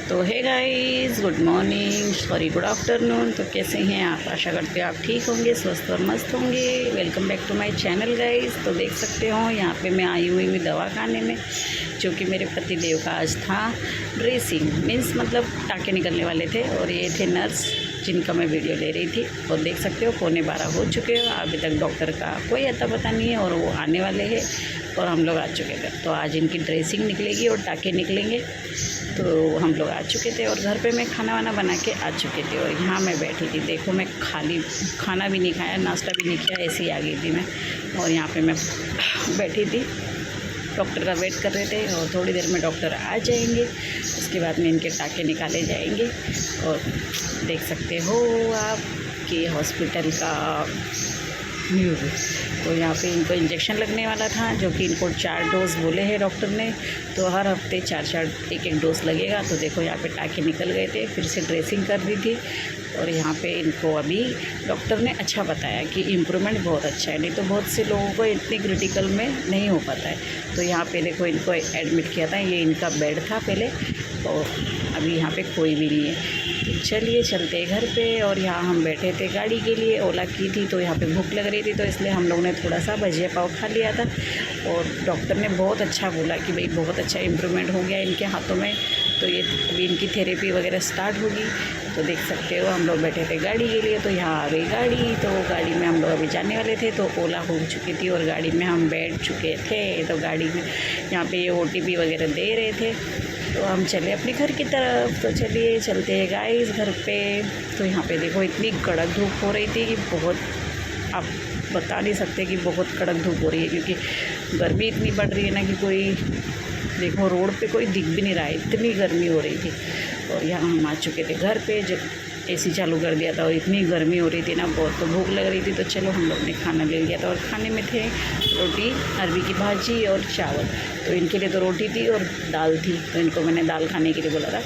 तो है guys, good morning, sorry good afternoon. तो कैसे हैं आप? आशा करते हो आप ठीक होंगे, स्वस्थ और मस्त होंगे। Welcome back to my channel guys. तो देख सकते हो यहाँ पे मैं आई हुई हूँ दवा खाने में, जो कि मेरे पति देव का आज था ड्रेसिंग, मीन्स मतलब टाँके निकलने वाले थे। और ये थे नर्स जिनका मैं वीडियो ले रही थी। और देख सकते हो 11:15 हो चुके हो, अभी तक डॉक्टर का कोई अता पता नहीं है और वो आने वाले हैं और हम लोग आ चुके थे। तो आज इनकी ड्रेसिंग निकलेगी और टाँके निकलेंगे। तो हम लोग आ चुके थे और घर पे मैं खाना वाना बना के आ चुके थे। और यहाँ मैं बैठी थी, देखो मैं खाली खाना भी नहीं खाया, नाश्ता भी नहीं किया, ऐसे ही आ गई थी मैं। और यहाँ पे मैं बैठी थी, डॉक्टर का वेट कर रहे थे। और थोड़ी देर में डॉक्टर आ जाएंगे, उसके बाद में इनके टाँके निकाले जाएंगे। और देख सकते हो आप कि हॉस्पिटल का व्यू। तो यहाँ पे इनको इंजेक्शन लगने वाला था, जो कि इनको 4 डोज़ बोले हैं डॉक्टर ने। तो हर हफ्ते 4-4 एक डोज़ लगेगा। तो देखो यहाँ पे टाँके निकल गए थे, फिर से ड्रेसिंग कर दी थी। और यहाँ पे इनको अभी डॉक्टर ने अच्छा बताया कि इम्प्रूवमेंट बहुत अच्छा है, नहीं तो बहुत से लोगों को इतनी क्रिटिकल में नहीं हो पाता है। तो यहाँ पे देखो इनको एडमिट किया था, ये इनका बेड था पहले, और अभी यहाँ पे कोई भी नहीं है। तो चलिए चलते घर पे। और यहाँ हम बैठे थे गाड़ी के लिए, ओला की थी, तो यहाँ पे भूख लग रही थी, तो इसलिए हम लोग ने थोड़ा सा भजिया पाव खा लिया था। और डॉक्टर ने बहुत अच्छा बोला कि भाई बहुत अच्छा इम्प्रूवमेंट हो गया इनके हाथों में। तो ये अभी इनकी थेरेपी वगैरह स्टार्ट होगी। तो देख सकते हो हम लोग बैठे थे गाड़ी के लिए, तो यहाँ आ गई गाड़ी। तो गाड़ी में हम लोग अभी जाने वाले थे, तो ओला हो चुकी थी और गाड़ी में हम बैठ चुके थे। तो गाड़ी में यहाँ पे ये OTP वगैरह दे रहे थे, तो हम चले अपने घर की तरफ। तो चलिए चलते हैं गाइस घर पे। तो यहाँ पे देखो इतनी कड़क धूप हो रही थी कि बहुत, आप बता नहीं सकते कि बहुत कड़क धूप हो रही है, क्योंकि गर्मी इतनी बढ़ रही है ना कि कोई देखो रोड पे कोई दिख भी नहीं रहा है, इतनी गर्मी हो रही थी। और यहाँ हम आ चुके थे घर पे, जब AC चालू कर दिया था और इतनी गर्मी हो रही थी ना बहुत, तो भूख लग रही थी। तो चलो हम लोग ने खाना ले लिया था। और खाने में थे रोटी, अरबी की भाजी और चावल। तो इनके लिए तो रोटी थी और दाल थी, तो इनको मैंने दाल खाने के लिए बोला था।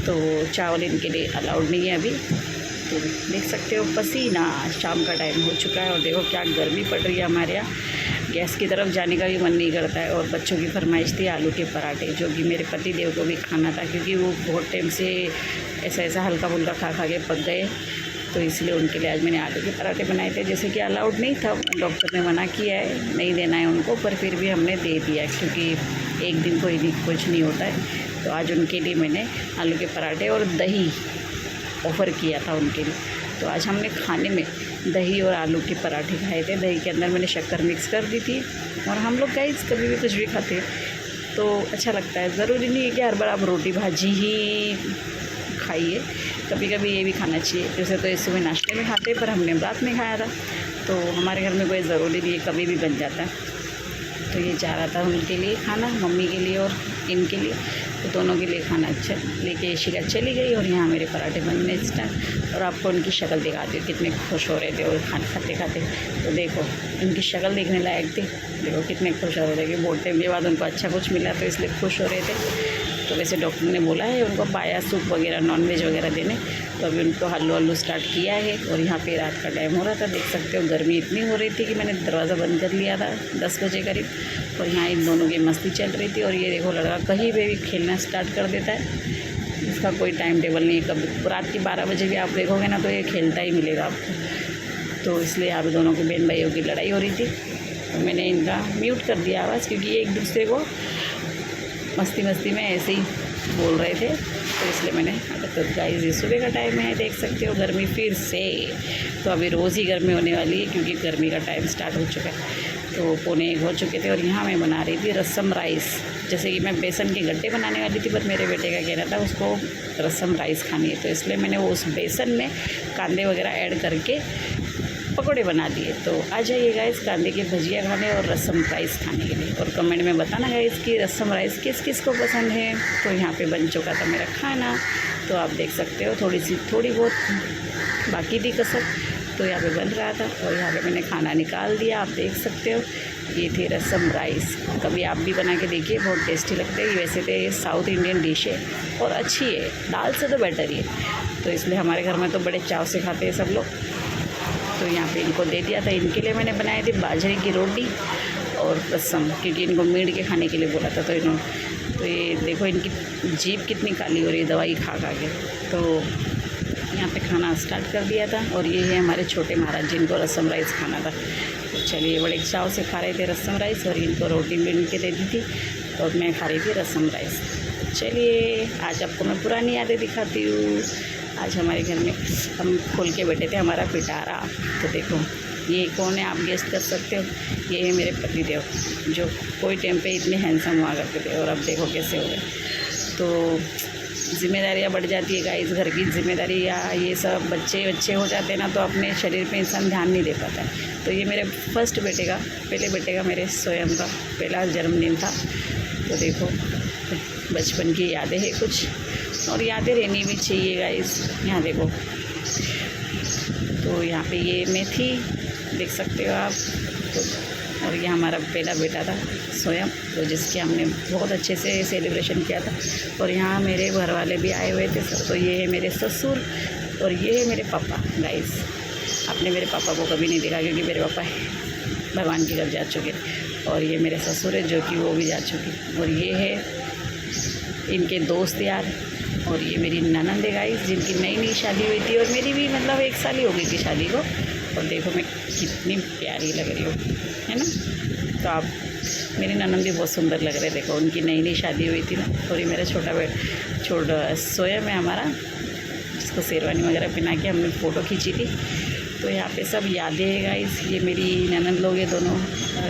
तो चावल इनके लिए अलाउड नहीं है अभी। तो देख सकते हो पसीना, शाम का टाइम हो चुका है और देखो क्या गर्मी पड़ रही है हमारे यहाँ। गैस की तरफ जाने का भी मन नहीं करता है। और बच्चों की फरमाइश थी आलू के पराठे, जो कि मेरे पति देव को भी खाना था, क्योंकि वो बहुत टाइम से ऐसा हल्का फुल्का खा खा के पक गए। तो इसलिए उनके लिए आज मैंने आलू के पराठे बनाए थे, जैसे कि अलाउड नहीं था, डॉक्टर ने मना किया है नहीं देना है उनको, पर फिर भी हमने दे दिया, क्योंकि एक दिन कोई भी कुछ नहीं होता है। तो आज उनके लिए मैंने आलू के पराठे और दही ऑफ़र किया था उनके लिए। तो आज हमने खाने में दही और आलू के पराठे खाए थे। दही के अंदर मैंने शक्कर मिक्स कर दी थी। और हम लोग गाइस कभी भी कुछ भी खाते हैं तो अच्छा लगता है, ज़रूरी नहीं है कि हर बार आप रोटी भाजी ही खाइए, कभी कभी ये भी खाना चाहिए। जैसे तो इस सुबह नाश्ते में खाते, पर हमने रात में खाया था। तो हमारे घर में कोई ज़रूरी नहीं है, कभी भी बन जाता है। तो ये चाह रहा था उनके लिए खाना, मम्मी के लिए और इनके लिए, तो दोनों के लिए खाना अच्छा लेके शिला चली गई। और यहाँ मेरे पराठे बनने स्टार्ट। और आपको उनकी शक्ल दिखाती हूँ, कितने खुश हो रहे थे और खाना खाते खाते। तो देखो उनकी शक्ल देखने लायक थी, देखो कितने खुश हो रहे थे कि बहुत टाइम के बाद उनको अच्छा कुछ मिला, तो इसलिए खुश हो रहे थे। तो वैसे डॉक्टर ने बोला है उनको पाया सूप वगैरह नॉनवेज वगैरह देने, तो अभी उनको हल्लू स्टार्ट किया है। और यहाँ पे रात का टाइम हो रहा था, देख सकते हो गर्मी इतनी हो रही थी कि मैंने दरवाज़ा बंद कर लिया था 10 बजे करीब। और यहाँ इन दोनों की मस्ती चल रही थी। और ये देखो लड़का कहीं पे भी खेलना स्टार्ट कर देता है, इसका कोई टाइम टेबल नहीं है। कभी रात के 12 बजे भी आप देखोगे ना तो ये खेलता ही मिलेगा आपको। तो इसलिए यहाँ पे दोनों के बहन भाइयों की लड़ाई हो रही थी। तो मैंने इनका म्यूट कर दिया आवाज़, क्योंकि ये एक दूसरे को मस्ती में ऐसे ही बोल रहे थे, तो इसलिए मैंने। तो गाइस ये सुबह का टाइम है, देख सकते हो गर्मी फिर से। तो अभी रोज़ ही गर्मी होने वाली है, क्योंकि गर्मी का टाइम स्टार्ट हो चुका है। तो 1:15 हो चुके थे। और यहाँ मैं बना रही थी रसम राइस, जैसे कि मैं बेसन के गड्ढे बनाने वाली थी, पर मेरे बेटे का कहना था उसको रसम राइस खानी है। तो इसलिए मैंने वो उस बेसन में कांदे वगैरह ऐड करके पकौड़े बना दिए। तो आ जाइए गाइस कांदे की भजिया खाने और रसम राइस खाने के लिए। और कमेंट में बताना गाइस कि रसम राइस किस किस को पसंद है। तो यहाँ पे बन चुका था मेरा खाना, तो आप देख सकते हो थोड़ी बहुत बाकी थी कसर, तो यहाँ पे बन रहा था। और यहाँ पे मैंने खाना निकाल दिया, आप देख सकते हो ये थी रसम राइस। कभी आप भी बना के देखिए, बहुत टेस्टी लगते हैं। वैसे तो ये साउथ इंडियन डिश है और अच्छी है, दाल से तो बेटर ही है। तो इसलिए हमारे घर में तो बड़े चाव से खाते हैं सब लोग। तो यहाँ पे इनको दे दिया था। इनके लिए मैंने बनाई थी बाजरे की रोटी और रसम, क्योंकि इनको मीट के खाने के लिए बोला था। तो इन्होंने तो ये देखो इनकी जीभ कितनी काली हो रही है दवाई खा खा के। तो यहाँ पे खाना स्टार्ट कर दिया था और ये है हमारे छोटे महाराज जिनको रसम राइस खाना था। तो चलिए बड़े चाव से खा रहे थे रसम राइस और इनको रोटी बेल के दे दी थी और मैं खा रही थी रसम राइस। चलिए आज आपको मैं पुरानी यादें दिखाती हूँ। आज हमारे घर में हम खोल के बैठे थे हमारा पिटारा। तो देखो ये कौन है आप गेस्ट कर सकते हो, ये है मेरे पतिदेव जो कोई टाइम पे इतने हैंडसम हुआ करते थे और अब देखो कैसे हो गए। तो ज़िम्मेदारियाँ बढ़ जाती है गाइस, घर की जिम्मेदारी या ये सब बच्चे हो जाते हैं ना तो अपने शरीर पे इंसान ध्यान नहीं दे पाता है। तो ये मेरे पहले बेटे का मेरे स्वयं का पहला जन्मदिन था। तो देखो बचपन की यादें हैं कुछ और यादें रहनी भी चाहिए गाइस। यहाँ देखो तो यहाँ पे ये मैं थी देख सकते हो आप। तो और ये हमारा पहला बेटा था स्वयं, तो जिसके हमने बहुत अच्छे से सेलिब्रेशन किया था। और यहाँ मेरे घर वाले भी आए हुए थे सब। तो ये है मेरे ससुर और ये है मेरे पापा। गाइस आपने मेरे पापा को कभी नहीं देखा क्योंकि मेरे पापा भगवान के घर जा चुके और ये मेरे ससुर है जो कि वो भी जा चुके। और ये है इनके दोस्त यार और ये मेरी ननंद है गाइस जिनकी नई शादी हुई थी और मेरी भी मतलब 1 साल ही हो गई थी शादी को। और देखो मैं कितनी प्यारी लग रही हूँ, है ना। तो आप मेरी ननंद भी बहुत सुंदर लग रहे हैं। देखो उनकी नई शादी हुई थी ना। और ये मेरा छोटा स्वयं है हमारा जिसको शेरवानी वगैरह पहना के हमने फ़ोटो खींची थी। तो यहाँ पे सब यादें है गाइस। ये मेरी ननंद लोग हैं दोनों,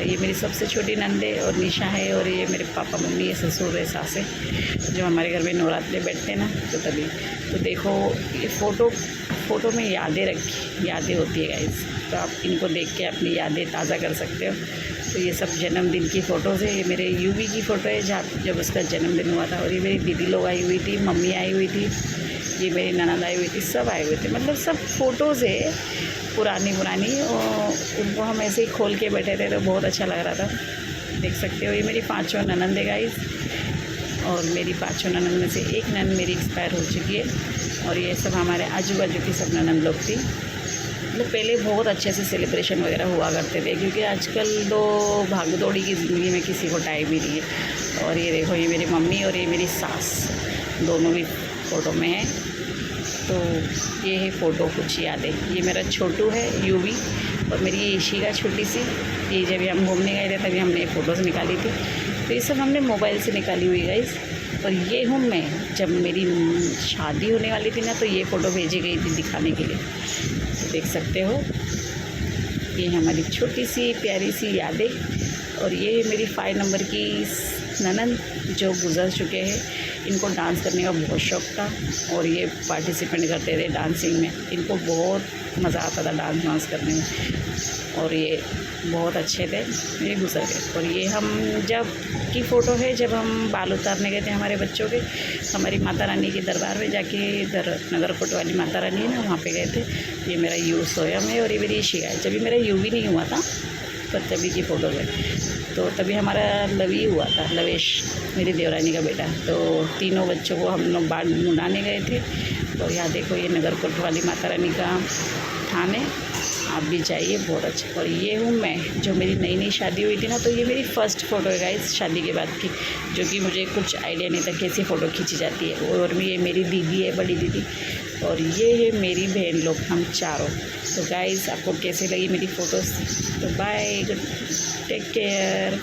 ये मेरी सबसे छोटी नंद है और निशा है और ये मेरे पापा मम्मी है ससुर है सास है जो हमारे घर में नवरात्रे बैठते हैं ना। तो तभी तो देखो ये फ़ोटो में यादें होती है गाइस। तो आप इनको देख के अपनी यादें ताज़ा कर सकते हो। तो ये सब जन्मदिन की फ़ोटोज़ है। ये मेरे यूवी की फ़ोटो है जब उसका जन्मदिन हुआ था। और ये मेरी दीदी लोग आई हुई थी, मम्मी आई हुई थी, ये मेरी ननद आई हुई थी, सब आए हुए थे। मतलब सब फ़ोटोज़ है पुरानी और उनको हम ऐसे ही खोल के बैठे थे तो बहुत अच्छा लग रहा था। देख सकते हो ये मेरी 5 ननंद है गाइस और मेरी 5 ननंद में से एक ननंद मेरी एक्सपायर हो चुकी है। और ये सब हमारे आजू बाजू की सब ननंद लोग थी। मतलब पहले बहुत अच्छे से सेलिब्रेशन वगैरह हुआ करते थे क्योंकि आजकल तो भागदौड़ी की ज़िंदगी में किसी को टाइम ही नहीं है। और ये देखो ये मेरी मम्मी और ये मेरी सास दोनों भी फ़ोटो में है। तो ये है फ़ोटो कुछ यादें। ये मेरा छोटू है यूवी और मेरी ये ईशिका छोटी सी, ये जब हम घूमने गए थे तभी हमने ये फ़ोटोज़ निकाली थी। तो ये सब हमने मोबाइल से निकाली हुई गाइस। और ये हूँ मैं जब मेरी शादी होने वाली थी ना तो ये फ़ोटो भेजी गई थी दिखाने के लिए। तो देख सकते हो ये हमारी छोटी सी प्यारी सी यादें। और ये मेरी 5 नंबर की ननंद जो गुजर चुके हैं। इनको डांस करने का बहुत शौक़ था और ये पार्टिसिपेंट करते थे डांसिंग में। इनको बहुत मज़ा आता था डांस करने में और ये बहुत अच्छे थे। ये गुजर गए। और ये हम जब की फ़ोटो है जब हम बाल उतारने गए थे हमारे बच्चों के, हमारी माता रानी के दरबार में जाके इधर नगरकोट वाली माता रानी है ना वहाँ पे गए थे। ये मेरा यू स्वयं है और ये मेरी ईशिका है। जब मेरा यू भी नहीं हुआ था पर तभी की फ़ोटो है। तो तभी हमारा लवी हुआ था, लवेश मेरी देवरानी का बेटा। तो तीनों बच्चों को हम लोग बाल मुड़ाने गए थे। और यहाँ देखो ये नगरकोट वाली माता रानी का थान है, आप भी जाइए बहुत अच्छा। और ये हूँ मैं जो मेरी नई शादी हुई थी ना। तो ये मेरी फ़र्स्ट फ़ोटो है गाइस शादी के बाद की, जो कि मुझे कुछ आइडिया नहीं था कैसी फ़ोटो खींची जाती है। और भी ये मेरी दीदी है, बड़ी दीदी, और ये है मेरी बहन लोग, हम चारों। तो गाइस आपको कैसे लगी मेरी फ़ोटोज़? तो बाय, गुड, टेक केयर।